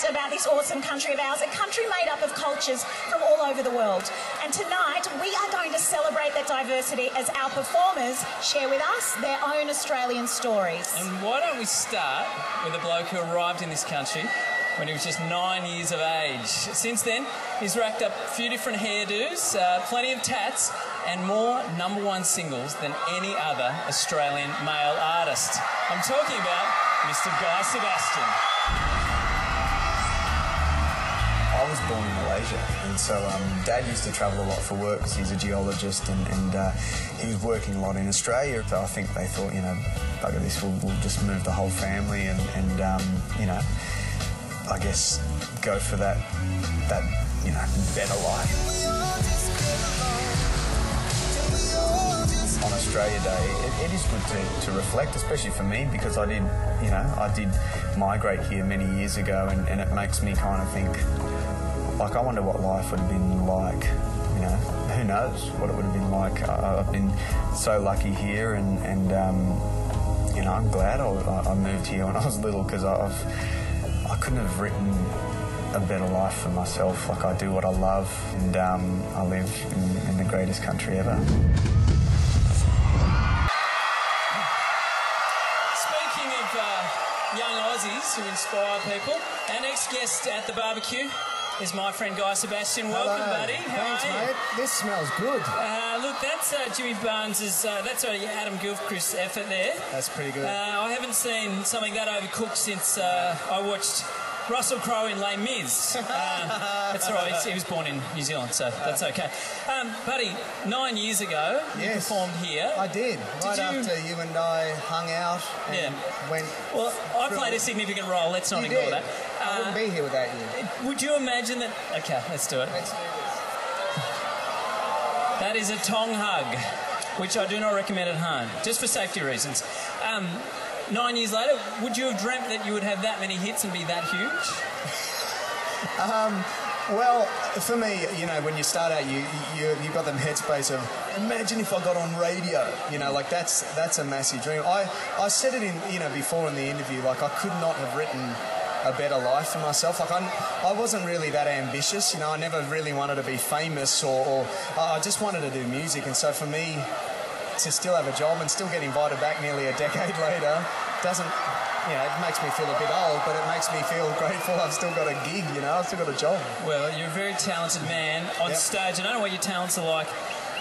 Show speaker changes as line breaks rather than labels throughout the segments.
about this awesome country of ours, a country made up of cultures from all over the world. And tonight we are going to celebrate that diversity as our performers share with us their own Australian stories.
And why don't we start with a bloke who arrived in this country when he was just 9 years of age. Since then, he's racked up a few different hairdos, plenty of tats, and more #1 singles than any other Australian male artist. I'm talking about Mr. Guy Sebastian.
I was born in Malaysia, and so Dad used to travel a lot for work because he's a geologist, and he was working a lot in Australia. So I think they thought, you know, bugger this, we'll just move the whole family and you know, I guess go for that you know, better life. On Australia Day, it is good to reflect, especially for me, because I did migrate here many years ago, and it makes me kind of think, like, I wonder what life would have been like, you know, who knows what it would have been like. I've been so lucky here, and you know, I'm glad I moved here when I was little, because I couldn't have written a better life for myself. Like, I do what I love, and I live in the greatest country ever.
Speaking of young Aussies who inspire people, our next guest at the barbecue is my friend Guy Sebastian. Welcome,
Hello.
buddy.
Thanks, mate. This smells good.
Look, that's Jimmy Barnes's. That's Adam Gilchrist's effort there.
That's pretty good.
I haven't seen something that overcooked since I watched Russell Crowe in Les Mis. That's all right. He was born in New Zealand, so that's okay. Buddy, 9 years ago, you performed here.
I did. Right after you and I hung out and went...
Well, I played a significant role. Let's not ignore that.
I wouldn't be here without you.
Would you imagine that... Okay, let's do it.
Let's do this.
That is a tongue hug, which I do not recommend at home, just for safety reasons. 9 years later, would you have dreamt that you would have that many hits and be that huge?
Well, for me, you know, when you start out, you've got the headspace of, imagine if I got on radio. You know, like, that's a massive dream. I said it in, you know, before in the interview, like, I could not have written a better life for myself. Like, I wasn't really that ambitious, you know. I never really wanted to be famous, or I just wanted to do music. And so for me to still have a job and still get invited back nearly a decade later doesn't, you know, it makes me feel a bit old, but it makes me feel grateful I've still got a gig, you know, I've still got a job.
Well, you're a very talented man on stage. I don't know what your talents are like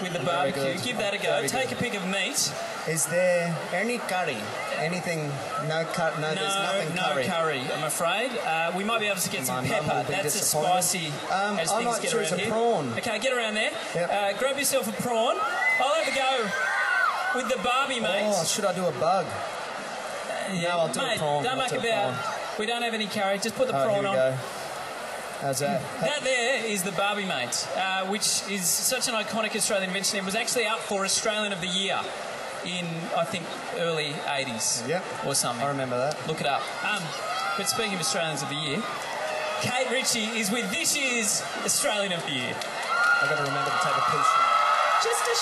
with the barbecue. Give that a go. Take a pick of meat.
Is there any curry? Anything? No cut? No, there's nothing curry.
No curry, I'm afraid. We might be able to get some pepper. That's as spicy as
I
things
might
get
choose
around
a
here.
prawn.
Okay, get around there.
Yep.
Grab yourself a prawn. I'll have a go with the Barbie, mate.
Oh, should I do a bug?
Yeah,
no, I'll do a prawn.
Don't muck about. We don't have any curry. Just put the prawn on.
Go. How's that?
That there is the Barbie, mate, which is such an iconic Australian invention. It was actually up for Australian of the Year in, I think, early 80s or something.
I remember that.
Look it up. But speaking of Australians of the Year, Kate Ritchie is with this year's Australian of the Year.
I've got to remember to take a piece.
Just a